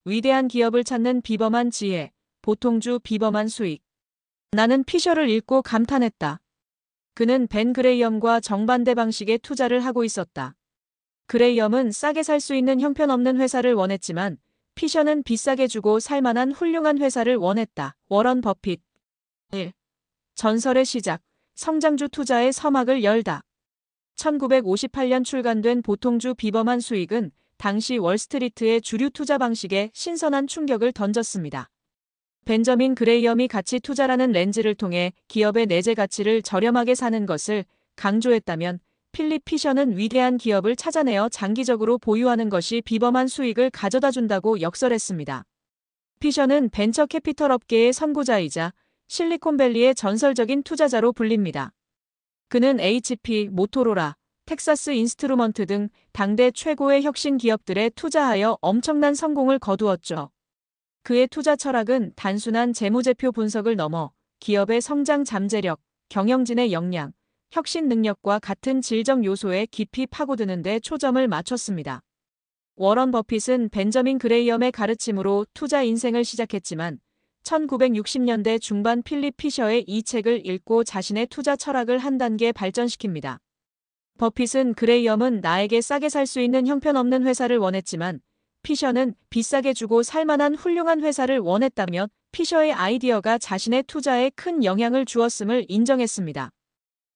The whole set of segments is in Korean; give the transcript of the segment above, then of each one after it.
위대한 기업을 찾는 비범한 지혜, 보통주 비범한 수익. 나는 피셔를 읽고 감탄했다. 그는 벤 그레이엄과 정반대 방식의 투자를 하고 있었다. 그레이엄은 싸게 살 수 있는 형편없는 회사를 원했지만 피셔는 비싸게 주고 살만한 훌륭한 회사를 원했다. 워런 버핏. 1. 전설의 시작. 성장주 투자의 서막을 열다. 1958년 출간된 보통주 비범한 수익은 당시 월스트리트의 주류 투자 방식에 신선한 충격을 던졌습니다. 벤저민 그레이엄이 가치 투자라는 렌즈를 통해 기업의 내재 가치를 저렴하게 사는 것을 강조했다면 필립 피셔는 위대한 기업을 찾아내어 장기적으로 보유하는 것이 비범한 수익을 가져다 준다고 역설했습니다. 피셔는 벤처 캐피털 업계의 선구자이자 실리콘밸리의 전설적인 투자자로 불립니다. 그는 HP, 모토로라, 텍사스 인스트루먼트 등 당대 최고의 혁신 기업들에 투자하여 엄청난 성공을 거두었죠. 그의 투자 철학은 단순한 재무제표 분석을 넘어 기업의 성장 잠재력, 경영진의 역량, 혁신 능력과 같은 질적 요소에 깊이 파고드는 데 초점을 맞췄습니다. 워런 버핏은 벤저민 그레이엄의 가르침으로 투자 인생을 시작했지만 1960년대 중반 필립 피셔의 이 책을 읽고 자신의 투자 철학을 한 단계 발전시킵니다. 버핏은 그레이엄은 나에게 싸게 살 수 있는 형편없는 회사를 원했지만 피셔는 비싸게 주고 살만한 훌륭한 회사를 원했다며 피셔의 아이디어가 자신의 투자에 큰 영향을 주었음을 인정했습니다.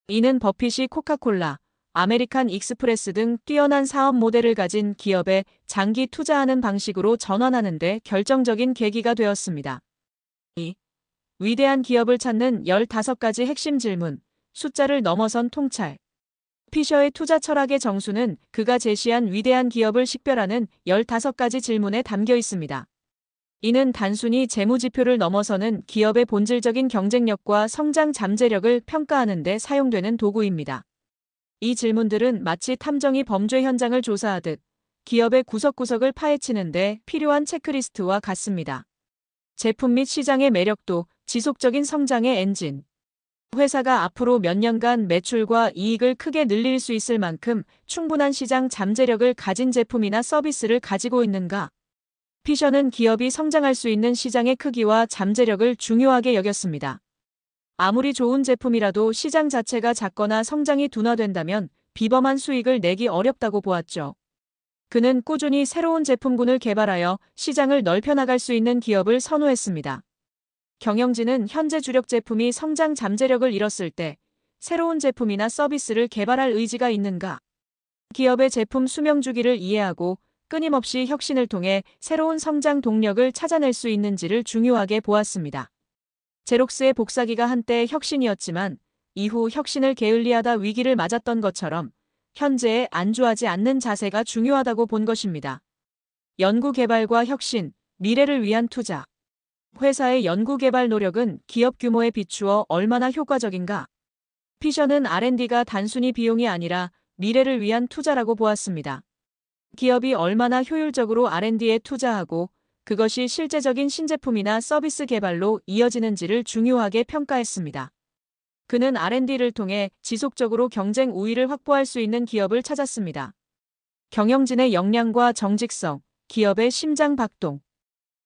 이는 버핏이 코카콜라, 아메리칸 익스프레스 등 뛰어난 사업 모델을 가진 기업에 장기 투자하는 방식으로 전환하는 데 결정적인 계기가 되었습니다. 2. 위대한 기업을 찾는 15가지 핵심 질문, 숫자를 넘어선 통찰. 피셔의 투자 철학의 정수는 그가 제시한 위대한 기업을 식별하는 15가지 질문에 담겨 있습니다. 이는 단순히 재무지표를 넘어서는 기업의 본질적인 경쟁력과 성장 잠재력을 평가하는 데 사용되는 도구입니다. 이 질문들은 마치 탐정이 범죄 현장을 조사하듯 기업의 구석구석을 파헤치는 데 필요한 체크리스트와 같습니다. 제품 및 시장의 매력도, 지속적인 성장의 엔진. 회사가 앞으로 몇 년간 매출과 이익을 크게 늘릴 수 있을 만큼 충분한 시장 잠재력을 가진 제품이나 서비스를 가지고 있는가? 피셔는 기업이 성장할 수 있는 시장의 크기와 잠재력을 중요하게 여겼습니다. 아무리 좋은 제품이라도 시장 자체가 작거나 성장이 둔화된다면 비범한 수익을 내기 어렵다고 보았죠. 그는 꾸준히 새로운 제품군을 개발하여 시장을 넓혀나갈 수 있는 기업을 선호했습니다. 경영진은 현재 주력 제품이 성장 잠재력을 잃었을 때 새로운 제품이나 서비스를 개발할 의지가 있는가? 기업의 제품 수명 주기를 이해하고 끊임없이 혁신을 통해 새로운 성장 동력을 찾아낼 수 있는지를 중요하게 보았습니다. 제록스의 복사기가 한때 혁신이었지만 이후 혁신을 게을리하다 위기를 맞았던 것처럼 현재에 안주하지 않는 자세가 중요하다고 본 것입니다. 연구개발과 혁신, 미래를 위한 투자. 회사의 연구개발 노력은 기업 규모에 비추어 얼마나 효과적인가? 피셔는 R&D가 단순히 비용이 아니라 미래를 위한 투자라고 보았습니다. 기업이 얼마나 효율적으로 R&D에 투자하고 그것이 실제적인 신제품이나 서비스 개발로 이어지는지를 중요하게 평가했습니다. 그는 R&D를 통해 지속적으로 경쟁 우위를 확보할 수 있는 기업을 찾았습니다. 경영진의 역량과 정직성, 기업의 심장 박동.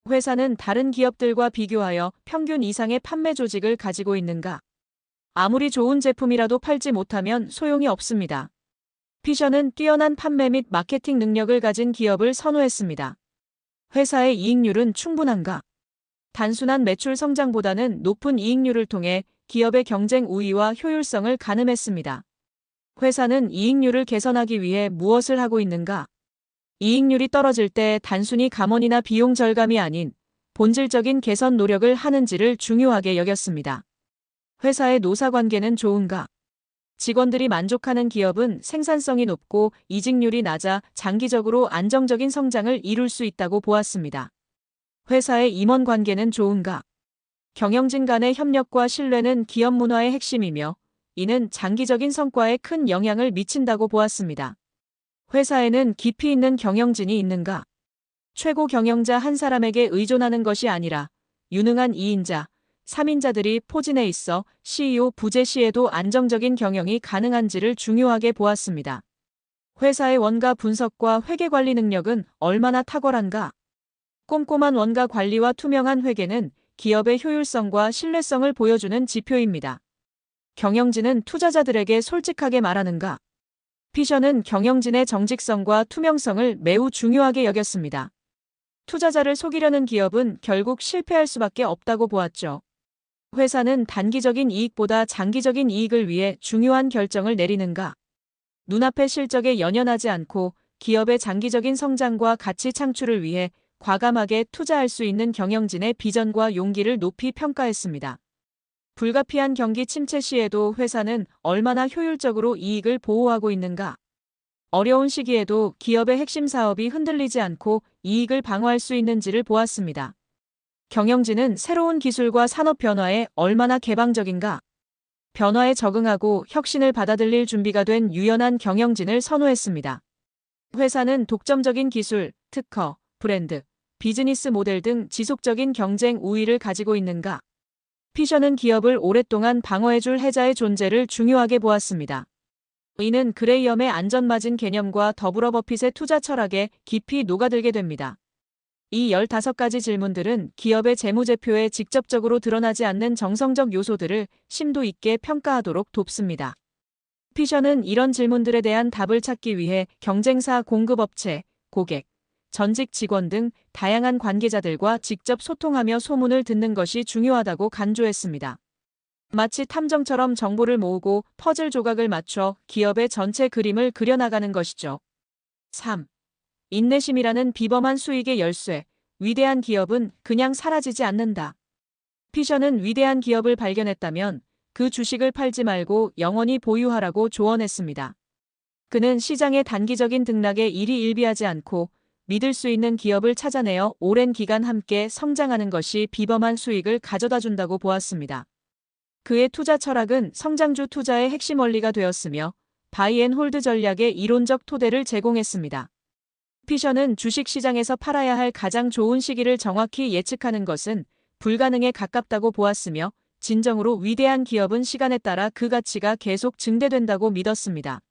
회사는 다른 기업들과 비교하여 평균 이상의 판매 조직을 가지고 있는가? 아무리 좋은 제품이라도 팔지 못하면 소용이 없습니다. 피셔는 뛰어난 판매 및 마케팅 능력을 가진 기업을 선호했습니다. 회사의 이익률은 충분한가? 단순한 매출 성장보다는 높은 이익률을 통해 기업의 경쟁 우위와 효율성을 가늠했습니다. 회사는 이익률을 개선하기 위해 무엇을 하고 있는가? 이익률이 떨어질 때 단순히 감원이나 비용 절감이 아닌 본질적인 개선 노력을 하는지를 중요하게 여겼습니다. 회사의 노사관계는 좋은가? 직원들이 만족하는 기업은 생산성이 높고 이직률이 낮아 장기적으로 안정적인 성장을 이룰 수 있다고 보았습니다. 회사의 임원 관계는 좋은가? 경영진 간의 협력과 신뢰는 기업 문화의 핵심이며 이는 장기적인 성과에 큰 영향을 미친다고 보았습니다. 회사에는 깊이 있는 경영진이 있는가? 최고 경영자 한 사람에게 의존하는 것이 아니라 유능한 2인자, 3인자들이 포진해 있어 CEO 부재 시에도 안정적인 경영이 가능한지를 중요하게 보았습니다. 회사의 원가 분석과 회계 관리 능력은 얼마나 탁월한가? 꼼꼼한 원가 관리와 투명한 회계는 기업의 효율성과 신뢰성을 보여주는 지표입니다. 경영진은 투자자들에게 솔직하게 말하는가? 피셔는 경영진의 정직성과 투명성을 매우 중요하게 여겼습니다. 투자자를 속이려는 기업은 결국 실패할 수밖에 없다고 보았죠. 회사는 단기적인 이익보다 장기적인 이익을 위해 중요한 결정을 내리는가? 눈앞의 실적에 연연하지 않고 기업의 장기적인 성장과 가치 창출을 위해 과감하게 투자할 수 있는 경영진의 비전과 용기를 높이 평가했습니다. 불가피한 경기 침체 시에도 회사는 얼마나 효율적으로 이익을 보호하고 있는가? 어려운 시기에도 기업의 핵심 사업이 흔들리지 않고 이익을 방어할 수 있는지를 보았습니다. 경영진은 새로운 기술과 산업 변화에 얼마나 개방적인가? 변화에 적응하고 혁신을 받아들일 준비가 된 유연한 경영진을 선호했습니다. 회사는 독점적인 기술, 특허, 브랜드, 비즈니스 모델 등 지속적인 경쟁 우위를 가지고 있는가? 피셔는 기업을 오랫동안 방어해줄 해자의 존재를 중요하게 보았습니다. 이는 그레이엄의 안전마진 개념과 더불어 버핏의 투자 철학에 깊이 녹아들게 됩니다. 이 15가지 질문들은 기업의 재무제표에 직접적으로 드러나지 않는 정성적 요소들을 심도 있게 평가하도록 돕습니다. 피셔는 이런 질문들에 대한 답을 찾기 위해 경쟁사 공급업체, 고객, 전직 직원 등 다양한 관계자들과 직접 소통하며 소문을 듣는 것이 중요하다고 강조했습니다. 마치 탐정처럼 정보를 모으고 퍼즐 조각을 맞춰 기업의 전체 그림을 그려나가는 것이죠. 3. 인내심이라는 비범한 수익의 열쇠. 위대한 기업은 그냥 사라지지 않는다. 피셔는 위대한 기업을 발견했다면 그 주식을 팔지 말고 영원히 보유하라고 조언했습니다. 그는 시장의 단기적인 등락에 일희일비하지 않고 믿을 수 있는 기업을 찾아내어 오랜 기간 함께 성장하는 것이 비범한 수익을 가져다 준다고 보았습니다. 그의 투자 철학은 성장주 투자의 핵심 원리가 되었으며 바이앤홀드 전략의 이론적 토대를 제공했습니다. 피셔는 주식시장에서 팔아야 할 가장 좋은 시기를 정확히 예측하는 것은 불가능에 가깝다고 보았으며 진정으로 위대한 기업은 시간에 따라 그 가치가 계속 증대된다고 믿었습니다.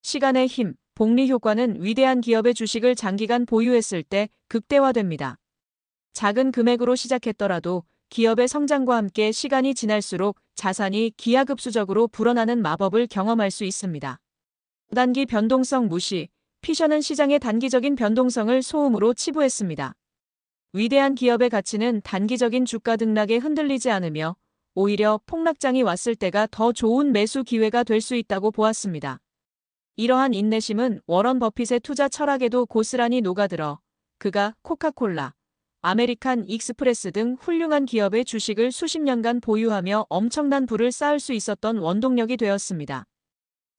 시간의 힘, 복리 효과는 위대한 기업의 주식을 장기간 보유했을 때 극대화됩니다. 작은 금액으로 시작했더라도 기업의 성장과 함께 시간이 지날수록 자산이 기하급수적으로 불어나는 마법을 경험할 수 있습니다. 단기 변동성 무시. 피셔는 시장의 단기적인 변동성을 소음으로 치부했습니다. 위대한 기업의 가치는 단기적인 주가 등락에 흔들리지 않으며 오히려 폭락장이 왔을 때가 더 좋은 매수 기회가 될 수 있다고 보았습니다. 이러한 인내심은 워런 버핏의 투자 철학에도 고스란히 녹아들어 그가 코카콜라, 아메리칸 익스프레스 등 훌륭한 기업의 주식을 수십 년간 보유하며 엄청난 부를 쌓을 수 있었던 원동력이 되었습니다.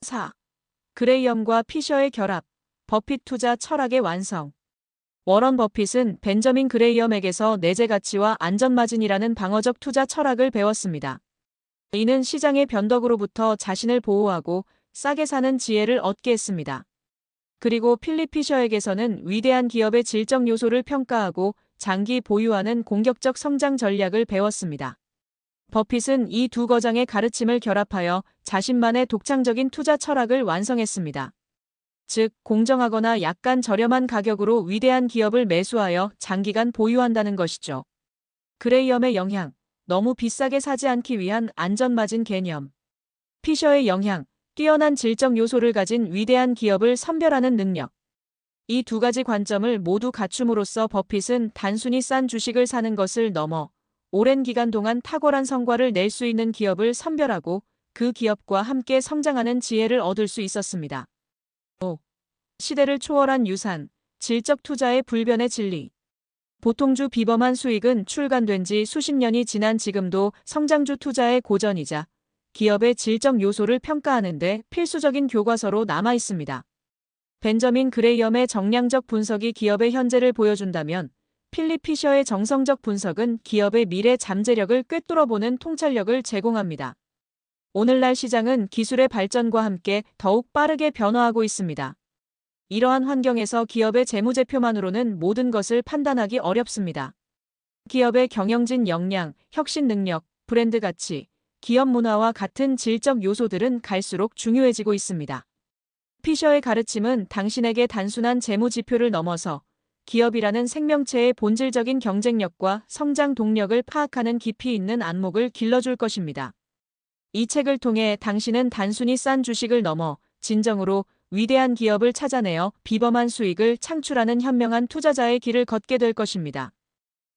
4. 그레이엄과 피셔의 결합. 버핏 투자 철학의 완성. 워런 버핏은 벤저민 그레이엄에게서 내재 가치와 안전마진이라는 방어적 투자 철학을 배웠습니다. 이는 시장의 변덕으로부터 자신을 보호하고 싸게 사는 지혜를 얻게 했습니다. 그리고 필립 피셔에게서는 위대한 기업의 질적 요소를 평가하고 장기 보유하는 공격적 성장 전략을 배웠습니다. 버핏은 이 두 거장의 가르침을 결합하여 자신만의 독창적인 투자 철학을 완성했습니다. 즉, 공정하거나 약간 저렴한 가격으로 위대한 기업을 매수하여 장기간 보유한다는 것이죠. 그레이엄의 영향, 너무 비싸게 사지 않기 위한 안전마진 개념. 피셔의 영향, 뛰어난 질적 요소를 가진 위대한 기업을 선별하는 능력. 이 두 가지 관점을 모두 갖춤으로써 버핏은 단순히 싼 주식을 사는 것을 넘어 오랜 기간 동안 탁월한 성과를 낼 수 있는 기업을 선별하고 그 기업과 함께 성장하는 지혜를 얻을 수 있었습니다. 5. 시대를 초월한 유산, 질적 투자의 불변의 진리. 보통주 비범한 수익은 출간된 지 수십 년이 지난 지금도 성장주 투자의 고전이자 기업의 질적 요소를 평가하는 데 필수적인 교과서로 남아 있습니다. 벤저민 그레이엄의 정량적 분석이 기업의 현재를 보여준다면 필립 피셔의 정성적 분석은 기업의 미래 잠재력을 꿰뚫어보는 통찰력을 제공합니다. 오늘날 시장은 기술의 발전과 함께 더욱 빠르게 변화하고 있습니다. 이러한 환경에서 기업의 재무제표만으로는 모든 것을 판단하기 어렵습니다. 기업의 경영진 역량, 혁신 능력, 브랜드 가치, 기업 문화와 같은 질적 요소들은 갈수록 중요해지고 있습니다. 피셔의 가르침은 당신에게 단순한 재무 지표를 넘어서 기업이라는 생명체의 본질적인 경쟁력과 성장 동력을 파악하는 깊이 있는 안목을 길러줄 것입니다. 이 책을 통해 당신은 단순히 싼 주식을 넘어 진정으로 위대한 기업을 찾아내어 비범한 수익을 창출하는 현명한 투자자의 길을 걷게 될 것입니다.